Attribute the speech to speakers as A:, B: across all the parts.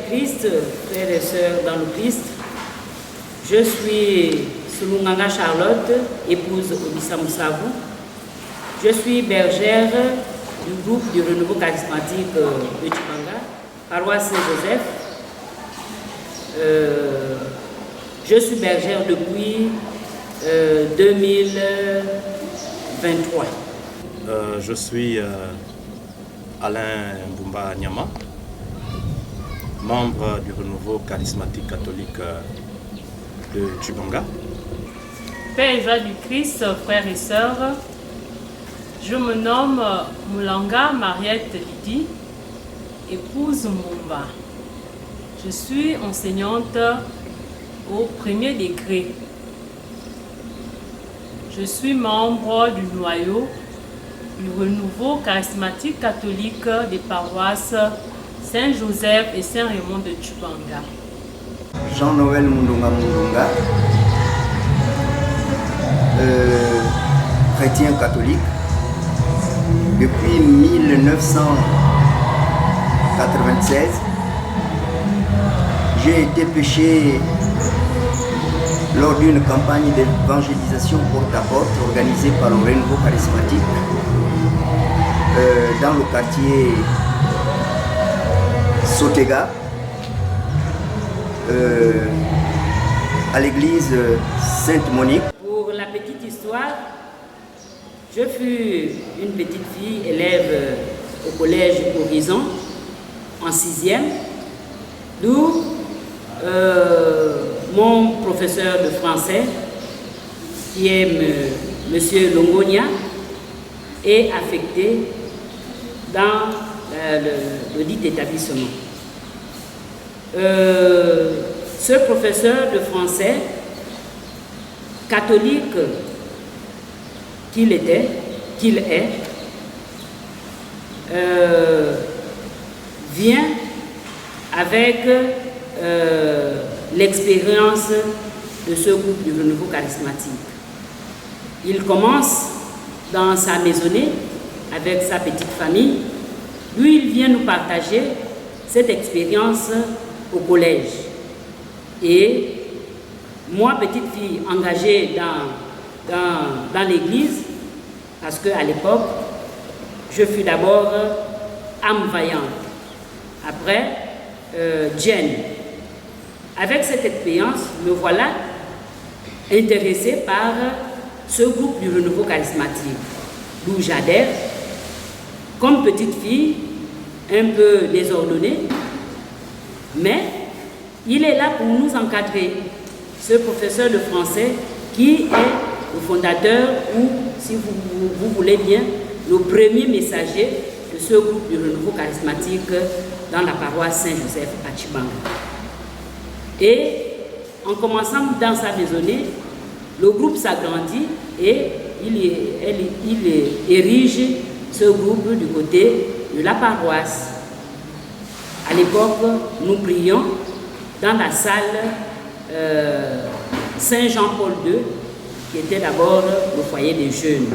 A: Christ, frères et sœurs dans le Christ, je suis Sulunganga Charlotte, épouse Obissa Moussavou. Je suis bergère du groupe du renouveau charismatique de Tchibanga, paroisse Saint-Joseph. Je suis bergère depuis 2023.
B: Je suis Alain Mbumba Nyama, membre du renouveau charismatique catholique de Tchibanga.
C: Père et joie du Christ, frères et sœurs, je me nomme Moulanga Mariette Lydie, épouse Mbumba. Je suis enseignante au premier degré. Je suis membre du noyau du renouveau charismatique catholique des paroisses Saint-Joseph et Saint-Raymond de Tchibanga.
D: Jean-Noël Mundunga, chrétien catholique depuis 1996. J'ai été pêché lors d'une campagne d'évangélisation porte-à-porte organisée par le renouveau charismatique dans le quartier Sotega, à l'église Sainte-Monique.
A: Pour la petite histoire, je fus une petite fille élève au collège Horizon en 6e, d'où mon professeur de français, qui est M. Longonia, est affecté dans le dit établissement. Ce professeur de français, catholique qu'il est, vient avec l'expérience de ce groupe du renouveau charismatique. Il commence dans sa maisonnée avec sa petite famille. Lui, il vient nous partager cette expérience au collège. Et moi, petite fille engagée dans l'église, parce qu'à l'époque, je fus d'abord âme vaillante, après Jen. Avec cette expérience, me voilà intéressée par ce groupe du renouveau charismatique, d'où j'adhère comme petite fille, un peu désordonnée, mais il est là pour nous encadrer. Ce professeur de français qui est le fondateur ou, si vous voulez bien, le premier messager de ce groupe du renouveau charismatique dans la paroisse Saint-Joseph à Tchibanga. Et en commençant dans sa maisonnée, le groupe s'agrandit et il érige ce groupe du côté de la paroisse. À l'époque, nous prions dans la salle Saint-Jean-Paul II, qui était d'abord le foyer des jeunes.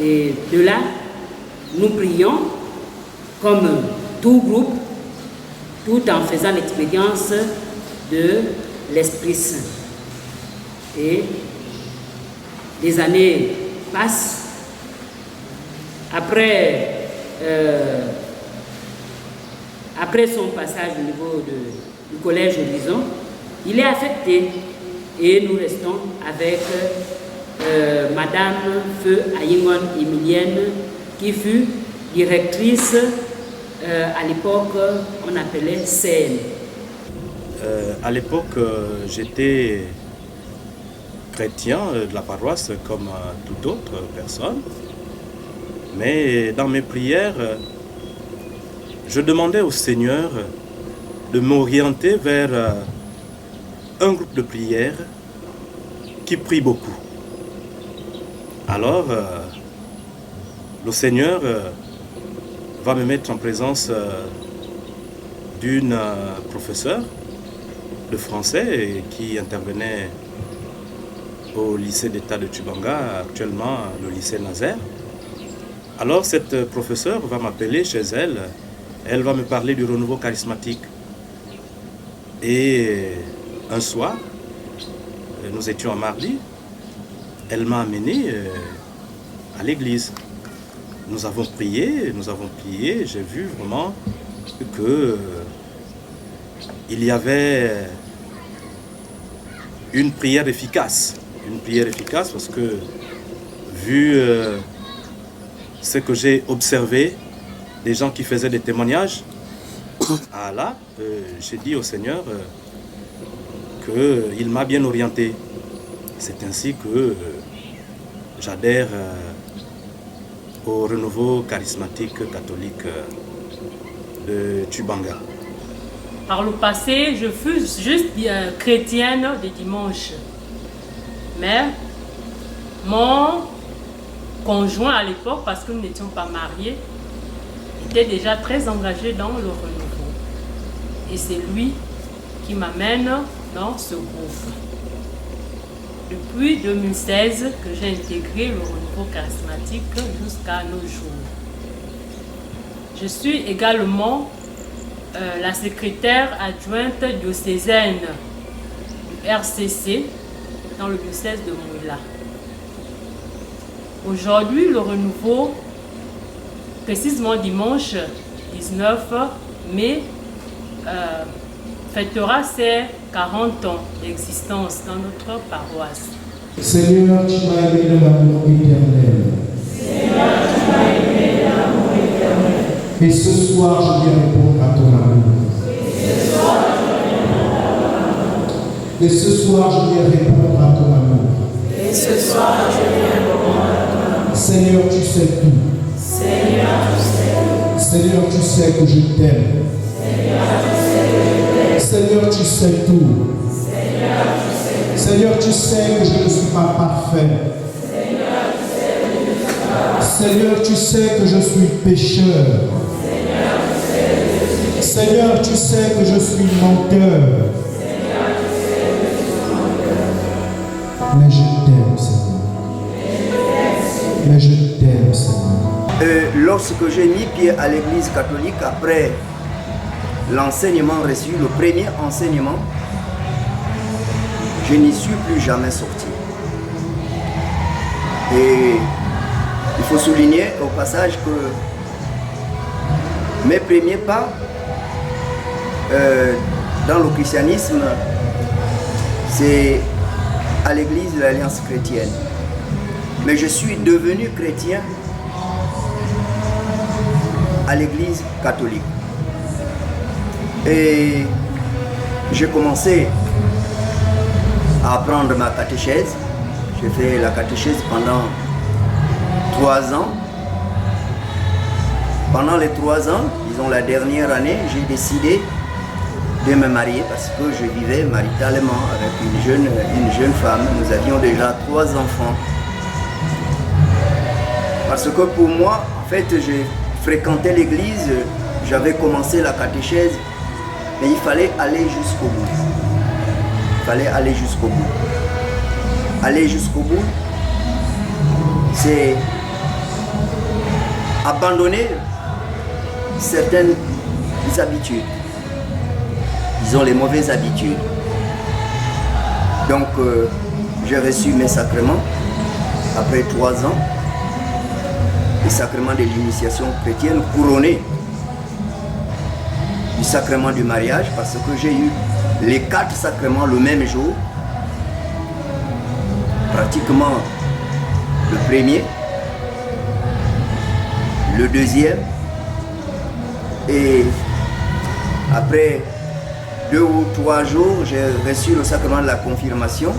A: Et de là, nous prions comme tout groupe, tout en faisant l'expérience de l'Esprit Saint. Et les années passent. Après son passage au niveau du collège Horizon, il est affecté et nous restons avec Madame Feu Ayingon Emilienne, qui fut directrice, à l'époque on appelait CN.
B: À l'époque, j'étais chrétien de la paroisse comme toute autre personne, mais dans mes prières, je demandais au Seigneur de m'orienter vers un groupe de prière qui prie beaucoup. Alors, le Seigneur va me mettre en présence d'une professeure de français qui intervenait au lycée d'État de Tchibanga, actuellement le lycée Nazaire. Alors cette professeure va m'appeler chez elle Elle va me parler du renouveau charismatique. Et un soir, nous étions à mardi, elle m'a amené à l'église. Nous avons prié, j'ai vu vraiment que il y avait une prière efficace parce que vu ce que j'ai observé, des gens qui faisaient des témoignages, là, j'ai dit au Seigneur qu'il m'a bien orienté. C'est ainsi que j'adhère au renouveau charismatique catholique de Tchibanga.
C: Par le passé, je fus juste chrétienne de dimanche. Mais mon conjoint à l'époque, parce que nous n'étions pas mariés, était déjà très engagé dans le renouveau. Et c'est lui qui m'amène dans ce groupe. Depuis 2016 que j'ai intégré le renouveau charismatique jusqu'à nos jours. Je suis également la secrétaire adjointe diocésaine du RCC dans le diocèse de Mouila. Aujourd'hui, le renouveau, précisément dimanche 19 mai, fêtera ses 40 ans d'existence dans notre paroisse.
E: Seigneur, tu m'as aimé de l'amour éternel. Et ce soir, je viens répondre à ton amour. Et ce soir, je viens répondre à ton amour. Seigneur, tu sais tout. Seigneur, tu sais que je t'aime. Seigneur, tu sais tout. Seigneur, tu sais que je ne suis pas parfait. Seigneur, tu sais que je suis pécheur. Seigneur, tu sais que je suis menteur. Mais je t'aime, Seigneur. Mais je t'aime, Seigneur.
D: Lorsque j'ai mis pied à l'église catholique, après l'enseignement reçu, le premier enseignement, je n'y suis plus jamais sorti. Et il faut souligner au passage que mes premiers pas dans le christianisme, c'est à l'église de l'Alliance chrétienne. Mais je suis devenu chrétien à l'église catholique. Et j'ai commencé à apprendre ma catéchèse. J'ai fait la catéchèse pendant 3 ans. Pendant les 3 ans, disons la dernière année, j'ai décidé de me marier parce que je vivais maritalement avec une jeune femme. Nous avions déjà 3 enfants. Parce que pour moi, en fait, j'ai fréquenté l'église, j'avais commencé la catéchèse, mais il fallait aller jusqu'au bout. Il fallait aller jusqu'au bout. Aller jusqu'au bout, c'est abandonner certaines habitudes. Disons les mauvaises habitudes. Donc, j'ai reçu mes sacrements après 3 ans. Les sacrements de l'initiation chrétienne couronné du sacrement du mariage parce que j'ai eu les 4 sacrements le même jour. Pratiquement le premier, le deuxième et après 2 ou 3 jours, j'ai reçu le sacrement de la confirmation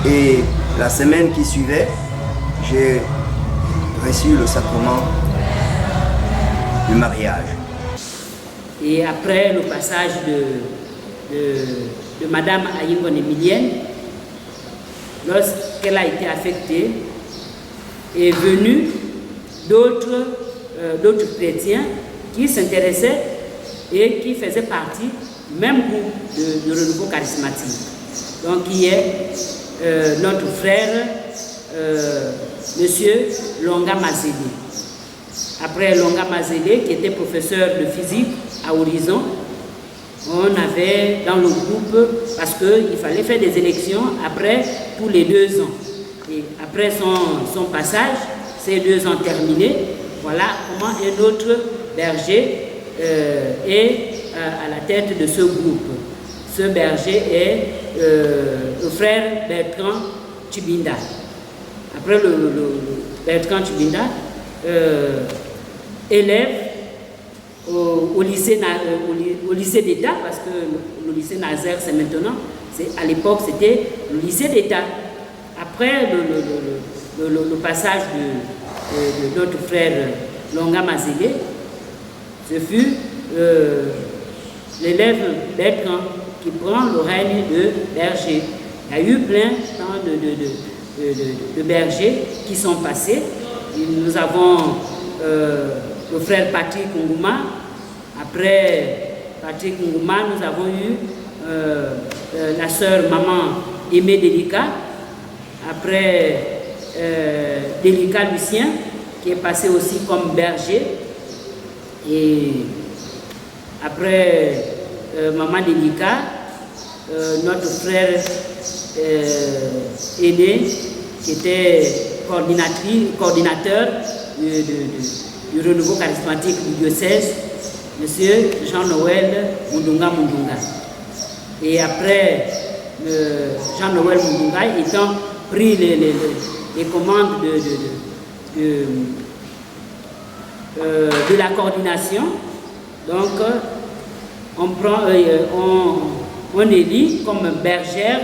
D: et la semaine qui suivait, j'ai reçu le sacrement du mariage.
A: Et après le passage de Madame Ayingon Emilienne, lorsqu'elle a été affectée, est venu d'autres chrétiens qui s'intéressaient et qui faisaient partie du même groupe de renouveau charismatique. Donc il y a notre frère, Monsieur Longa Mazeli. Après Longa Mazele, qui était professeur de physique à Horizon, on avait dans le groupe, parce qu'il fallait faire des élections après tous les 2 ans. Et après son passage, ces 2 ans terminés, voilà comment un autre berger est à la tête de ce groupe. Ce berger est le frère Bertrand Tchibinda. Après le Bertrand Tchibinda, élève au lycée d'État, parce que le lycée Nazaire, c'est maintenant, à l'époque, c'était le lycée d'État. Après le passage de notre frère Longa Mazele, ce fut l'élève Bertrand qui prend le règne de berger. Il y a eu plein de bergers qui sont passés. Et nous avons le frère Patrick Nguma. Après Patrick Nguma, nous avons eu la sœur maman Aimée Delika. Après Delika Lucien, qui est passé aussi comme berger. Et après maman Delika, notre frère aîné, qui était coordinateur du renouveau charismatique du diocèse, M. Jean-Noël Mundunga. Et après Jean-Noël Mundunga étant pris les commandes de la coordination, donc on élit comme bergère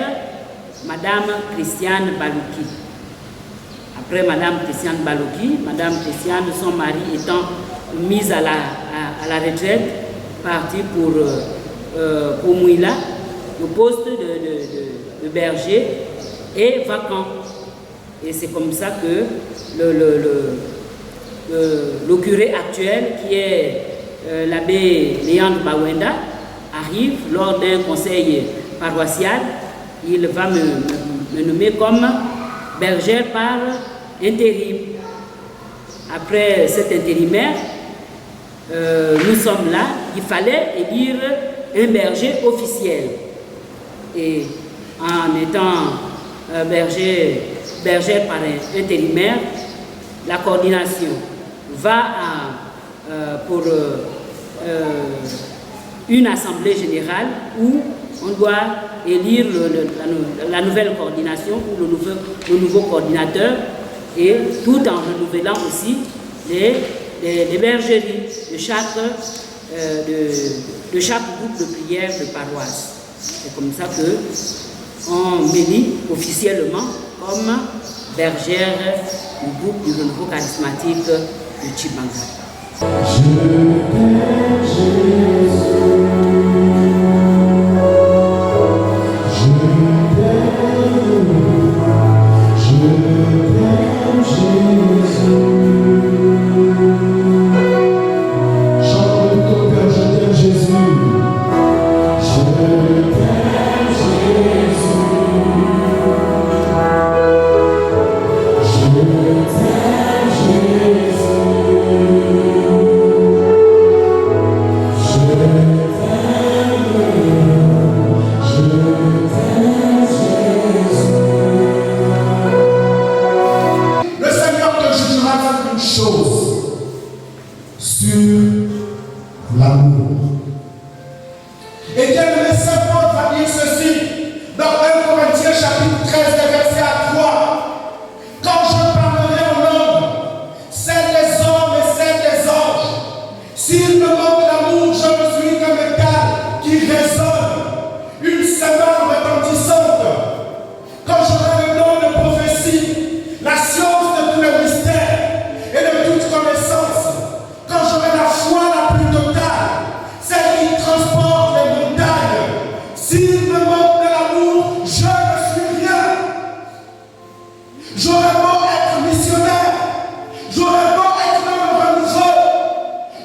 A: Madame Christiane Balouki. Après Madame Christiane Balouki, Madame Christiane, son mari étant mise à la retraite, parti pour Mouila, le poste de berger est vacant. Et c'est comme ça que le curé actuel, qui est l'abbé Léandre Bawenda, arrive lors d'un conseil paroissial. Il va me nommer comme bergère par intérim. Après cet intérimaire, nous sommes là, il fallait élire un berger officiel. Et en étant bergère par intérimaire, la coordination va pour une assemblée générale où on doit élire la nouvelle coordination ou le nouveau coordinateur, et tout en renouvelant aussi les bergeries de chaque groupe de prière de paroisse. C'est comme ça qu'on m'élit officiellement comme bergère du groupe du renouveau charismatique de Tchibanga. Je t'aime, Jésus.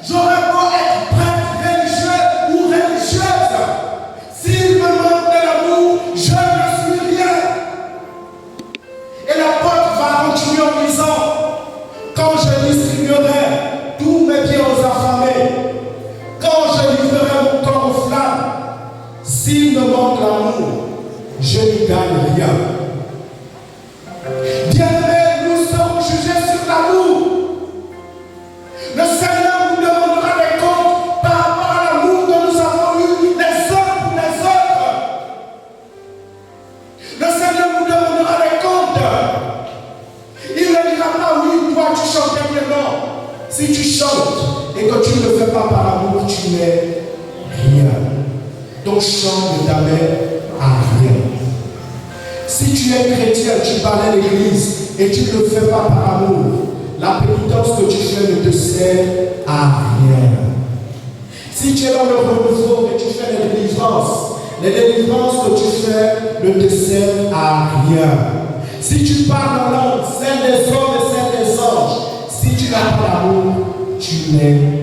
F: J'aurais beau être prêtre religieux ou religieuse,
E: ne gagne rien. Bien-aimés, nous sommes jugés sur l'amour. Le Seigneur nous demandera des comptes par rapport à l'amour que nous avons eu les uns pour les autres. Le Seigneur nous demandera des comptes. Il ne dira pas, oui, toi tu chantais bien, non. Si tu chantes et que tu ne le fais pas par amour, tu n'es rien. Ton chant ne t'amène à rien. Si tu es chrétien, tu balayes l'église et tu ne le fais pas par amour, la pénitence que tu fais ne te sert à rien. Si tu es dans le renouveau et tu fais les délivrances que tu fais ne te servent à rien. Si tu parles dans langue, celle des hommes et celle des anges, si tu n'as pas l'amour, tu n'es rien.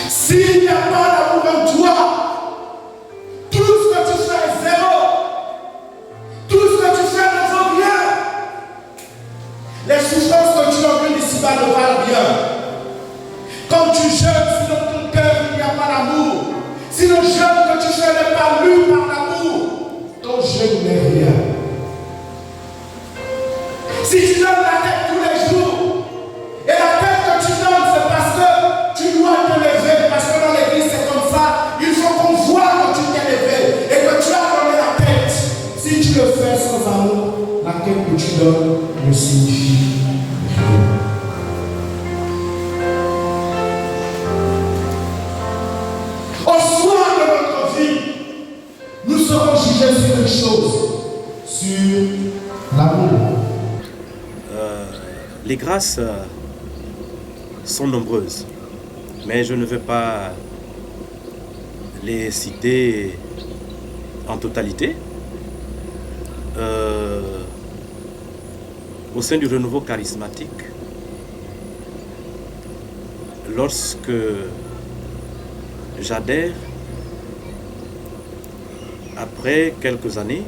E: S'il n'y a pas d'amour en toi, tout ce que tu fais est zéro. Tout ce que tu fais ne vaut rien. Les souffrances que tu enduis ici-bas ne valent rien. Quand tu jeûnes, si dans ton cœur il n'y a pas d'amour, si le jeûne que tu fais n'est pas lu par l'amour, ton jeûne n'est rien. Si tu donnes la tête tous les jours, et la tête que tu donnes, c'est parce que tu dois te lever, parce que dans l'église c'est comme ça, il faut qu'on voit que tu t'es levé et que tu as donné la tête. Si tu le fais sans amour, la tête que tu donnes ne signifie rien. Au soir de notre vie, nous serons jugés sur une chose, sur l'amour.
B: Les grâces sont nombreuses, mais je ne vais pas les citer en totalité. Au sein du renouveau charismatique, lorsque j'adhère, après quelques années,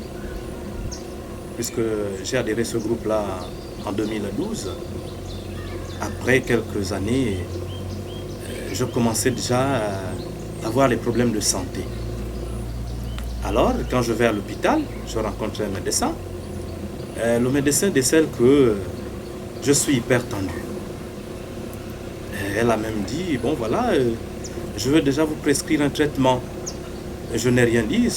B: puisque j'ai adhéré à ce groupe-là en 2012, après quelques années, je commençais déjà à avoir les problèmes de santé. Alors, quand je vais à l'hôpital, je rencontre un médecin. Le médecin décèle que je suis hyper tendu. Elle a même dit, bon voilà, je veux déjà vous prescrire un traitement. Je n'ai rien dit,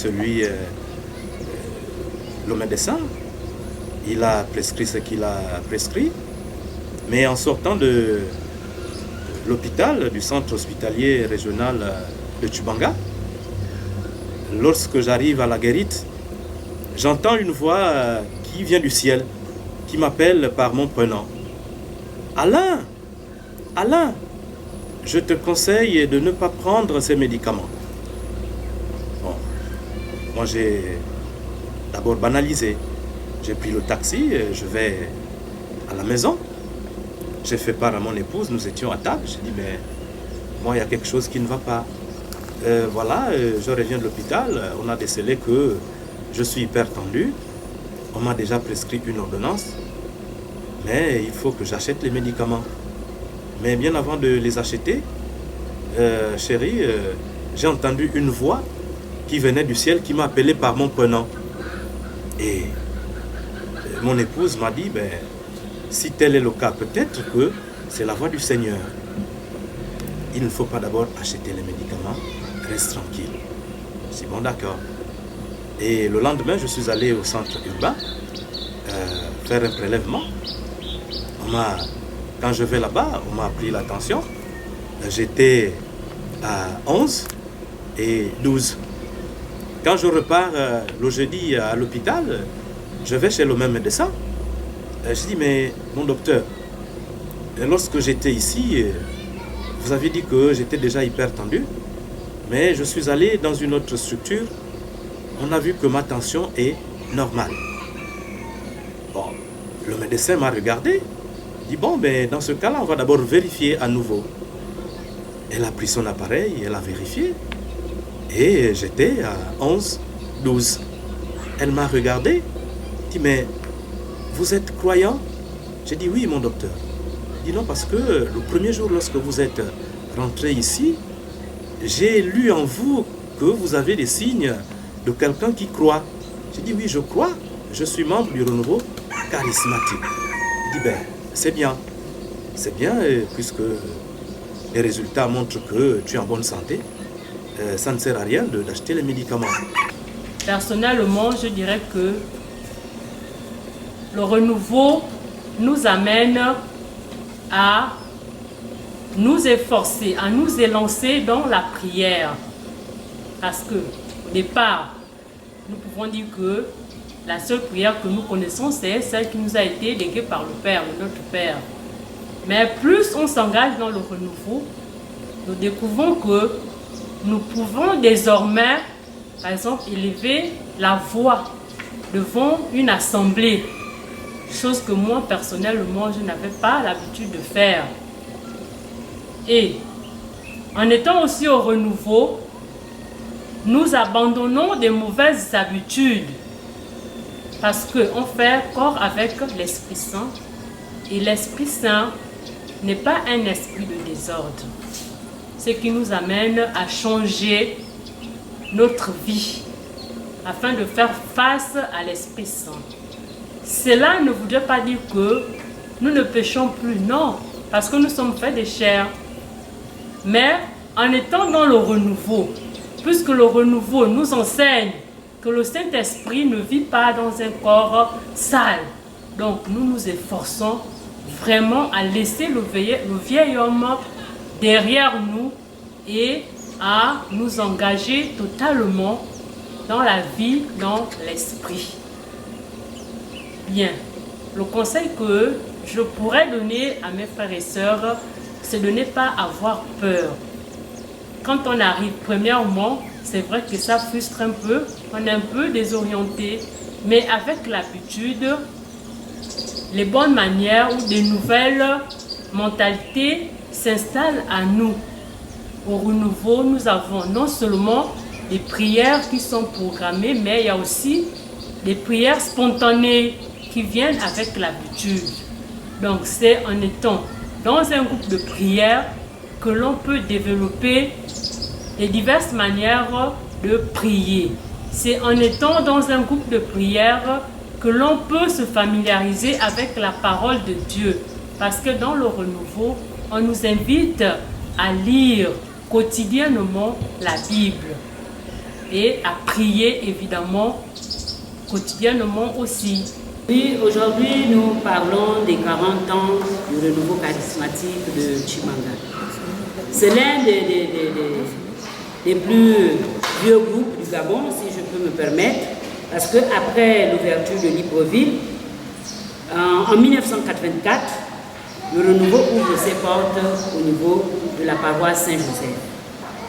B: le médecin, il a prescrit ce qu'il a prescrit. Mais en sortant de l'hôpital, du centre hospitalier régional de Tchubanga, lorsque j'arrive à la guérite, j'entends une voix qui vient du ciel, qui m'appelle par mon prénom. Alain, Alain, je te conseille de ne pas prendre ces médicaments. Bon, moi j'ai d'abord banalisé. J'ai pris le taxi, je vais à la maison. J'ai fait part à mon épouse, nous étions à table. J'ai dit, mais moi, il y a quelque chose qui ne va pas. Voilà, je reviens de l'hôpital, on a décelé que je suis hyper tendu. On m'a déjà prescrit une ordonnance, mais il faut que j'achète les médicaments. Mais bien avant de les acheter, chérie, j'ai entendu une voix qui venait du ciel, qui m'a appelé par mon prénom. Et mon épouse m'a dit, ben, si tel est le cas, peut-être que c'est la voix du Seigneur. Il ne faut pas d'abord acheter les médicaments, reste tranquille. C'est bon, d'accord. Et le lendemain, je suis allé au centre urbain faire un prélèvement. Quand je vais là-bas, on m'a pris la tension. J'étais à 11 et 12. Quand je repars le jeudi à l'hôpital, je vais chez le même médecin. Je dis, mais mon docteur, lorsque j'étais ici, vous avez dit que j'étais déjà hyper tendu, mais je suis allé dans une autre structure, on a vu que ma tension est normale. Bon, le médecin m'a regardé, dit, bon, ben, dans ce cas-là, on va d'abord vérifier à nouveau. Elle a pris son appareil, elle a vérifié, et j'étais à 11, 12. Elle m'a regardé, dit, mais vous êtes croyant? J'ai dit, oui, mon docteur. Il dit, non, parce que le premier jour, lorsque vous êtes rentré ici, j'ai lu en vous que vous avez des signes de quelqu'un qui croit. J'ai dit, oui, je crois. Je suis membre du renouveau charismatique. Il dit, ben, c'est bien. C'est bien, puisque les résultats montrent que tu es en bonne santé. Ça ne sert à rien d'acheter les médicaments.
C: Personnellement, je dirais que le renouveau nous amène à nous efforcer, à nous élancer dans la prière. Parce que, au départ, nous pouvons dire que la seule prière que nous connaissons, c'est celle qui nous a été léguée par le Père, notre Père. Mais plus on s'engage dans le renouveau, nous découvrons que nous pouvons désormais, par exemple, élever la voix devant une assemblée. Chose que moi, personnellement, je n'avais pas l'habitude de faire. Et en étant aussi au renouveau, nous abandonnons des mauvaises habitudes parce qu'on fait corps avec l'Esprit Saint et l'Esprit Saint n'est pas un esprit de désordre. Ce qui nous amène à changer notre vie afin de faire face à l'Esprit Saint. Cela ne voudrait pas dire que nous ne péchons plus, non, parce que nous sommes faits de chair. Mais en étant dans le renouveau, puisque le renouveau nous enseigne que le Saint-Esprit ne vit pas dans un corps sale, donc nous nous efforçons vraiment à laisser le vieil homme derrière nous et à nous engager totalement dans la vie, dans l'esprit. Bien, le conseil que je pourrais donner à mes frères et sœurs, c'est de ne pas avoir peur. Quand on arrive, premièrement, c'est vrai que ça frustre un peu, on est un peu désorienté, mais avec l'habitude, les bonnes manières ou des nouvelles mentalités s'installent à nous. Au renouveau, nous avons non seulement des prières qui sont programmées, mais il y a aussi des prières spontanées qui viennent avec l'habitude. Donc c'est en étant dans un groupe de prière que l'on peut développer les diverses manières de prier. C'est en étant dans un groupe de prière que l'on peut se familiariser avec la parole de Dieu. Parce que dans le renouveau, on nous invite à lire quotidiennement la Bible et à prier évidemment quotidiennement aussi.
A: Oui, aujourd'hui nous parlons des 40 ans du renouveau charismatique de Chimanga. C'est l'un des plus vieux groupes du Gabon, si je peux me permettre, parce qu'après l'ouverture de Libreville, en 1984, le renouveau ouvre ses portes au niveau de la paroisse Saint-Joseph.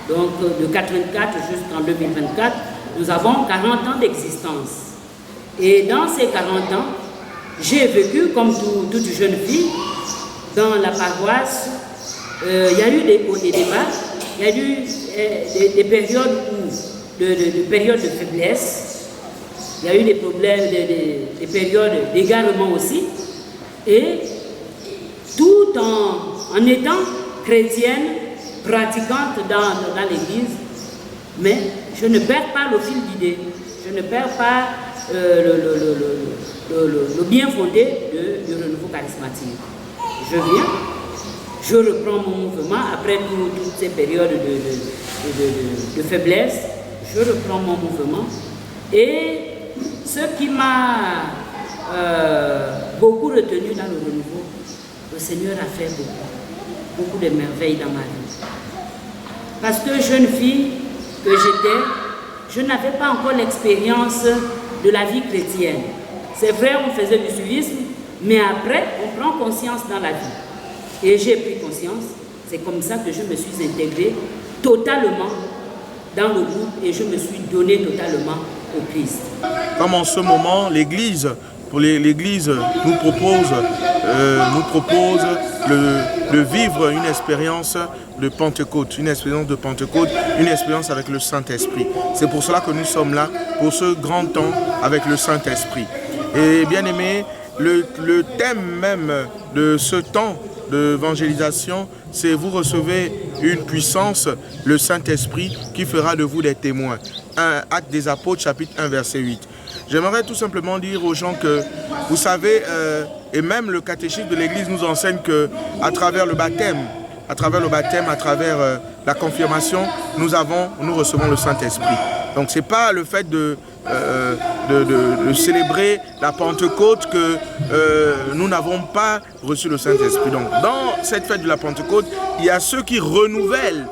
A: Donc de 1984 jusqu'en 2024, nous avons 40 ans d'existence. Et dans ces 40 ans, j'ai vécu comme toute jeune fille dans la paroisse. Il y a eu des hauts et des bas, il y a eu des périodes de faiblesse, il y a eu des problèmes, des périodes d'égarement aussi. Et tout en étant chrétienne, pratiquante dans l'église, mais je ne perds pas le fil d'idée, je ne perds pas le bien fondé du renouveau charismatique. Je viens, je reprends mon mouvement après toutes ces périodes de faiblesse, je reprends mon mouvement et ce qui m'a beaucoup retenu dans le renouveau, le Seigneur a fait beaucoup de merveilles dans ma vie. Parce que jeune fille que j'étais, je n'avais pas encore l'expérience de la vie chrétienne. C'est vrai, on faisait du suivisme, mais après, on prend conscience dans la vie. Et j'ai pris conscience, c'est comme ça que je me suis intégrée totalement dans le groupe et je me suis donnée totalement au Christ.
F: Comme en ce moment, l'Église nous propose de vivre une expérience de Pentecôte, une expérience avec le Saint-Esprit. C'est pour cela que nous sommes là, pour ce grand temps avec le Saint-Esprit. Et bien aimé, le thème même de ce temps d'évangélisation, c'est vous recevez une puissance, le Saint-Esprit, qui fera de vous des témoins. Actes des Apôtres, chapitre 1, verset 8. J'aimerais tout simplement dire aux gens que, vous savez, et même le catéchisme de l'Église nous enseigne qu'à travers le baptême, à travers la confirmation, nous recevons le Saint-Esprit. Donc ce n'est pas le fait de célébrer la Pentecôte que nous n'avons pas reçu le Saint-Esprit. Donc dans cette fête de la Pentecôte, il y a ceux qui renouvellent,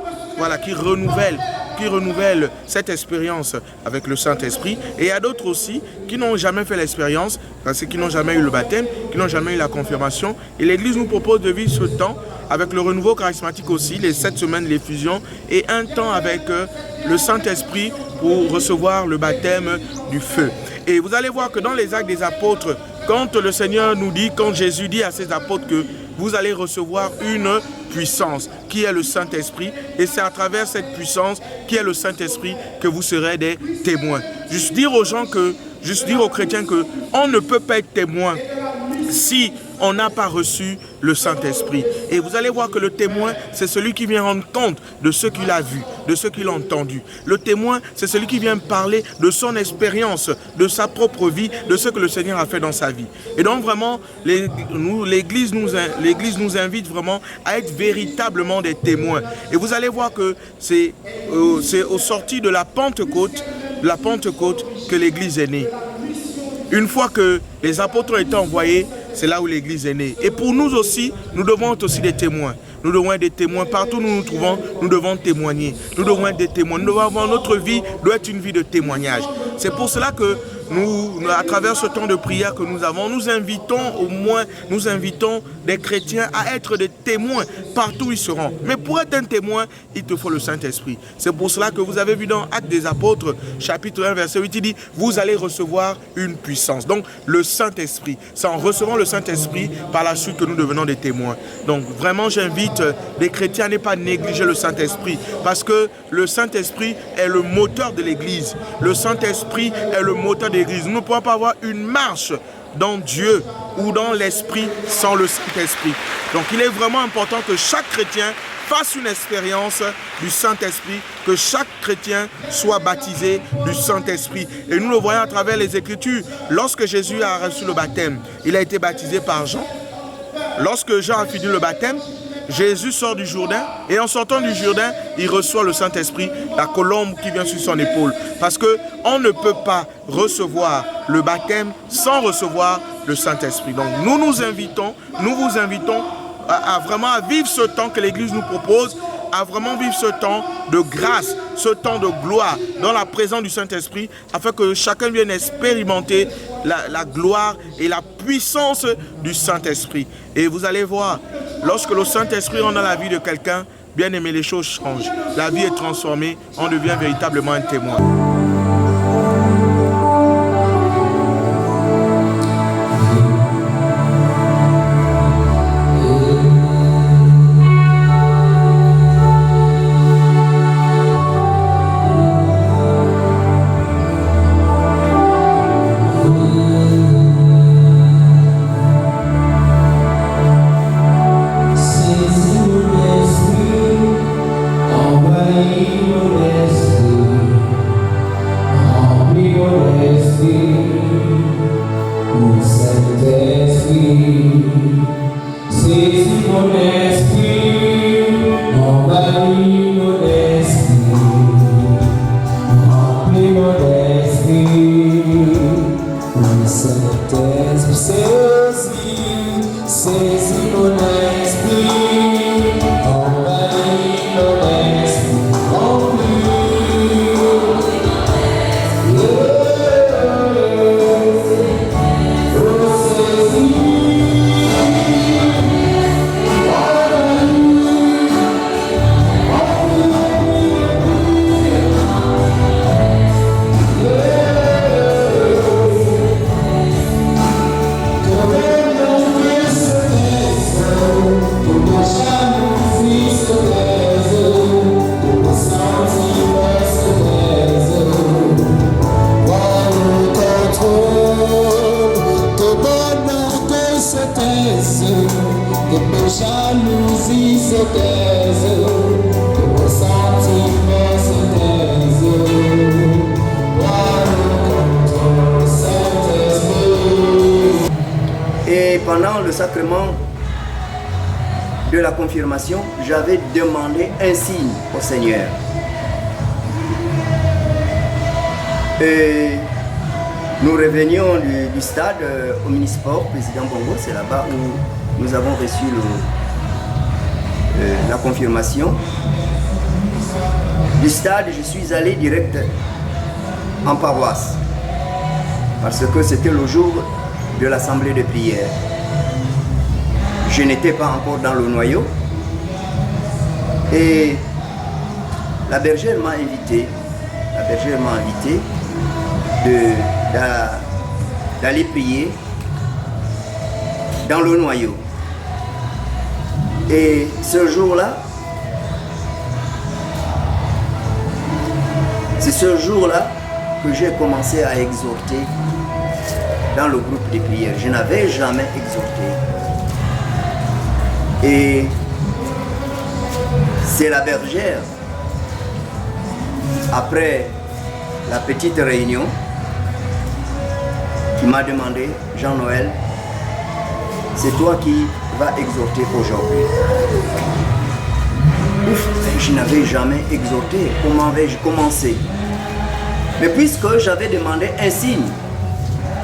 F: qui renouvellent cette expérience avec le Saint-Esprit. Et il y a d'autres aussi qui n'ont jamais fait l'expérience, parce qu'ils n'ont jamais eu le baptême, qui n'ont jamais eu la confirmation. Et l'Église nous propose de vivre ce temps avec le renouveau charismatique aussi, les 7 semaines, les fusions, et un temps avec le Saint-Esprit pour recevoir le baptême du feu. Et vous allez voir que dans les Actes des Apôtres, quand le Seigneur nous dit, quand Jésus dit à ses apôtres que vous allez recevoir une puissance qui est le Saint-Esprit, et c'est à travers cette puissance qui est le Saint-Esprit que vous serez des témoins. Juste dire aux gens juste dire aux chrétiens qu'on ne peut pas être témoin si on n'a pas reçu le Saint-Esprit. Et vous allez voir que le témoin, c'est celui qui vient rendre compte de ce qu'il a vu, de ce qu'il a entendu. Le témoin, c'est celui qui vient parler de son expérience, de sa propre vie, de ce que le Seigneur a fait dans sa vie. Et donc vraiment, l'Église nous invite vraiment à être véritablement des témoins. Et vous allez voir que c'est au sorti de la Pentecôte que l'Église est née. Une fois que les apôtres ont été envoyés, c'est là où l'Église est née. Et pour nous aussi, nous devons être aussi des témoins. Nous devons être des témoins. Partout où nous nous trouvons, nous devons témoigner. Nous devons être des témoins. Nous devons avoir notre vie, doit être une vie de témoignage. C'est pour cela que nous, à travers ce temps de prière que nous avons, nous invitons des chrétiens à être des témoins partout où ils seront. Mais pour être un témoin, il te faut le Saint-Esprit. C'est pour cela que vous avez vu dans Actes des Apôtres, chapitre 1, verset 8, il dit, vous allez recevoir une puissance. Donc, le Saint-Esprit. C'est en recevant le Saint-Esprit, par la suite, que nous devenons des témoins. Donc, vraiment, j'invite les chrétiens à ne pas négliger le Saint-Esprit, parce que le Saint-Esprit est le moteur de l'Église. Le Saint-Esprit est le moteur de l'Église. Nous ne pouvons pas avoir une marche dans Dieu ou dans l'Esprit sans le Saint-Esprit. Donc il est vraiment important que chaque chrétien fasse une expérience du Saint-Esprit, que chaque chrétien soit baptisé du Saint-Esprit. Et nous le voyons à travers les Écritures. Lorsque Jésus a reçu le baptême, il a été baptisé par Jean. Lorsque Jean a fini le baptême, Jésus sort du Jourdain et en sortant du Jourdain, il reçoit le Saint-Esprit, la colombe qui vient sur son épaule. Parce qu'on ne peut pas recevoir le baptême sans recevoir le Saint-Esprit. Donc nous vous invitons à vraiment vivre ce temps que l'Église nous propose, à vraiment vivre ce temps de grâce, ce temps de gloire dans la présence du Saint-Esprit, afin que chacun vienne expérimenter la gloire et la puissance du Saint-Esprit. Et vous allez voir, lorsque le Saint-Esprit rentre dans la vie de quelqu'un, bien aimé, les choses changent. La vie est transformée, on devient véritablement un témoin.
D: sacrement de la confirmation, j'avais demandé un signe au Seigneur. Et nous revenions du stade au Minisport, président Bongo, c'est là-bas où nous avons reçu la confirmation. Du stade, je suis allé direct en paroisse, parce que c'était le jour de l'assemblée de prière. Je n'étais pas encore dans le noyau et la bergère m'a invité, d'aller prier dans le noyau. Et ce jour-là, c'est ce jour-là que j'ai commencé à exhorter dans le groupe de prière. Je n'avais jamais exhorté. Et c'est la bergère, après la petite réunion, qui m'a demandé, Jean-Noël, c'est toi qui vas exhorter aujourd'hui. Je n'avais jamais exhorté, comment vais-je commencer? Mais puisque j'avais demandé un signe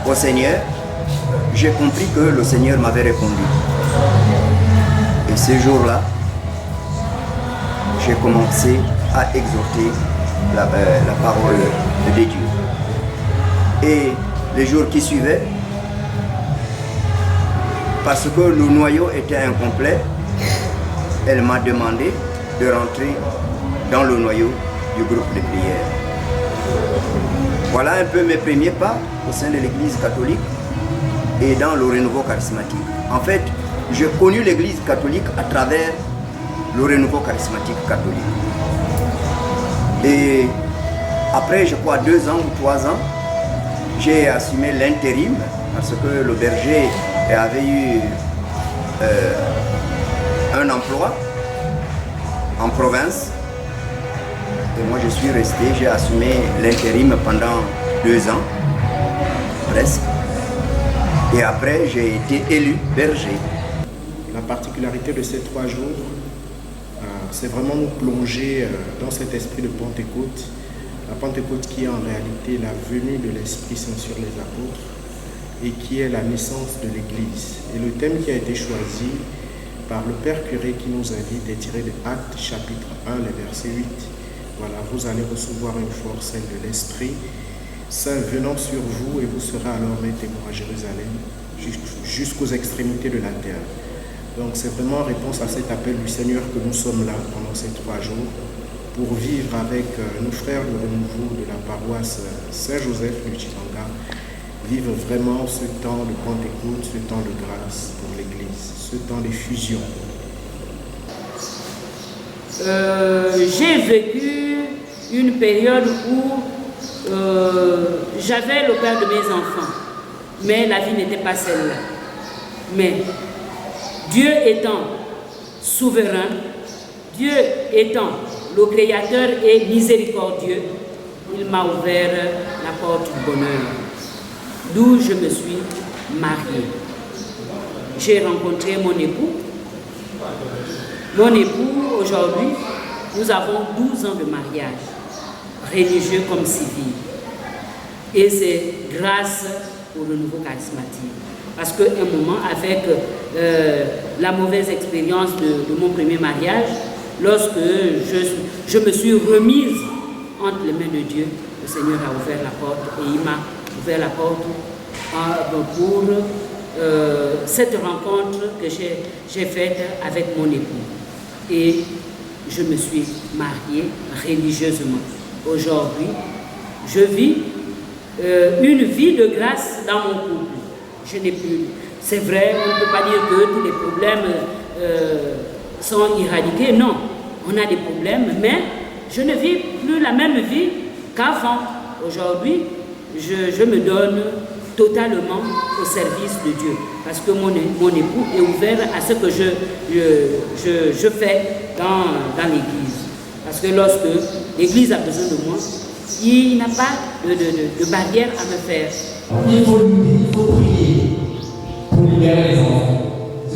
D: au Seigneur, j'ai compris que le Seigneur m'avait répondu. Et ce jour-là, j'ai commencé à exhorter la parole de Dieu. Et les jours qui suivaient, parce que le noyau était incomplet, elle m'a demandé de rentrer dans le noyau du groupe de prière. Voilà un peu mes premiers pas au sein de l'Église catholique et dans le renouveau charismatique. En fait, j'ai connu l'Église catholique à travers le renouveau charismatique catholique. Et après, je crois, 2 ans ou 3 ans, j'ai assumé l'intérim parce que le berger avait eu un emploi en province. Et moi, je suis resté, j'ai assumé l'intérim pendant 2 ans, presque. Et après, j'ai été élu berger.
E: La particularité de ces 3 jours, c'est vraiment nous plonger dans cet esprit de Pentecôte. La Pentecôte qui est en réalité la venue de l'Esprit Saint sur les apôtres et qui est la naissance de l'Église. Et le thème qui a été choisi par le Père Curé qui nous invite est tiré de Actes chapitre 1, le verset 8. Voilà, vous allez recevoir une force, celle de l'Esprit Saint venant sur vous et vous serez alors mes témoins à Jérusalem jusqu'aux extrémités de la terre. Donc c'est vraiment en réponse à cet appel du Seigneur que nous sommes là pendant ces 3 jours pour vivre avec nos frères du renouveau de la paroisse Saint-Joseph du Chilanga, vivre vraiment ce temps de Pentecôte, ce temps de grâce pour l'Église, ce temps de fusion.
A: J'ai vécu une période où j'avais le père de mes enfants, mais la vie n'était pas celle-là. Mais Dieu étant souverain, Dieu étant le Créateur et miséricordieux, il m'a ouvert la porte du bonheur, d'où je me suis mariée. J'ai rencontré mon époux. Mon époux, aujourd'hui, nous avons 12 ans de mariage, religieux comme civil. Et c'est grâce au renouveau charismatique. Parce qu'à un moment, avec la mauvaise expérience de mon premier mariage, lorsque je me suis remise entre les mains de Dieu, le Seigneur a ouvert la porte et il m'a ouvert la porte pour cette rencontre que j'ai faite avec mon époux. Et je me suis mariée religieusement. Aujourd'hui, je vis une vie de grâce dans mon couple. Je n'ai plus. C'est vrai, on ne peut pas dire que tous les problèmes sont éradiqués. Non, on a des problèmes, mais je ne vis plus la même vie qu'avant. Aujourd'hui, je me donne totalement au service de Dieu. Parce que mon époux est ouvert à ce que je fais dans l'Église. Parce que lorsque l'Église a besoin de moi, il n'a pas de barrière à me faire.
G: Il faut lutter, il faut prier pour libérer les enfants.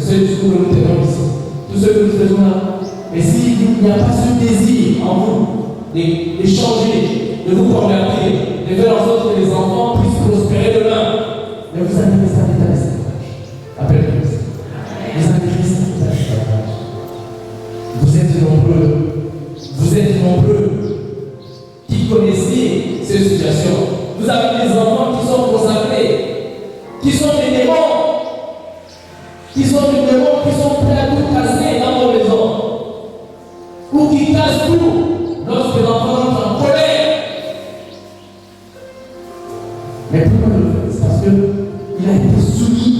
G: ce discours que nous tenons ici, tout ce que nous faisons là. Mais s'il n'y a pas ce désir en vous d'échanger, de vous convertir, de faire en sorte que les enfants puissent prospérer demain, mais vous avez des amis dans l'esclavage. Appelle Christ. Les amis Christ, vous avez l'esclavage. Vous êtes nombreux. Vous êtes nombreux qui connaissez ces situations. Vous avez des enfants qui sont consacrés, qui sont des démons, qui sont prêts à tout casser dans vos maisons, ou qui cassent tout lorsque l'enfant entre en colère. Mais pourquoi le faire? C'est parce qu'il a été soumis